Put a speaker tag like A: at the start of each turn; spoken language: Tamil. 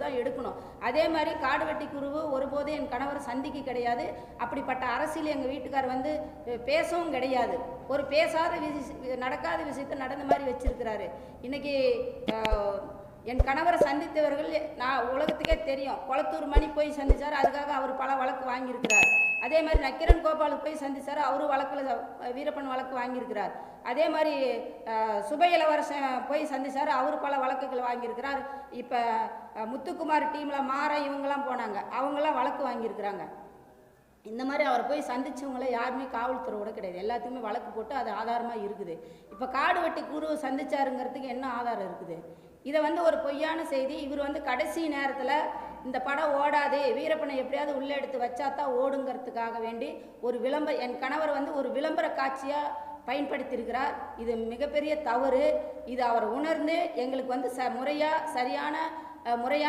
A: தான் எடுக்கணும். அதே மாதிரி காடு வெட்டி குருவு ஒருபோதும் என் கணவர் சந்திக்க கிடையாது. அப்படிப்பட்ட அரசியல் எங்கள் வீட்டுக்கார் வந்து பேசவும் கிடையாது. ஒரு பேசாத நடக்காத விஷயத்தை நடந்த மாதிரி வச்சிருக்கிறாரு. இன்னைக்கு என் கணவரை சந்தித்தவர்கள் நான் உலகத்துக்கே தெரியும். கொளத்தூர் மணி போய் சந்திச்சார், அதுக்காக அவர் பல வழக்கு வாங்கியிருக்கிறார். அதே மாதிரி நக்கீரன் கோபாலுக்கு போய் சந்திச்சார், அவரு வழக்கில் வீரப்பன் வழக்கு வாங்கியிருக்கிறார். அதே மாதிரி சுப இளவரசன் போய் சந்திச்சார், அவர் பல வழக்குகள் வாங்கியிருக்கிறார். இப்போ முத்துக்குமார் டீமில் மாற இவங்கெல்லாம் போனாங்க, அவங்களாம் வழக்கு வாங்கியிருக்கிறாங்க. இந்த மாதிரி அவர் போய் சந்திச்சவங்கள யாருமே காவல்துறையோட கிடையாது. எல்லாத்துக்குமே வழக்கு போட்டு அது ஆதாரமாக இருக்குது. இப்போ காடு வெட்டி குருவை சந்திச்சாருங்கிறதுக்கு என்ன ஆதாரம் இருக்குது? இதை வந்து ஒரு பொய்யான செய்தி. இவர் வந்து கடைசி நேரத்தில் இந்த படம் ஓடாது, வீரப்பனை எப்படியாவது உள்ளே எடுத்து வச்சாதான் ஓடுங்கிறதுக்காக வேண்டி ஒரு என் கணவர் வந்து ஒரு விளம்பர காட்சியாக பயன்படுத்தியிருக்கிறார். இது மிகப்பெரிய தவறு. இது அவர் உணர்ந்து எங்களுக்கு வந்து சரியான முறையான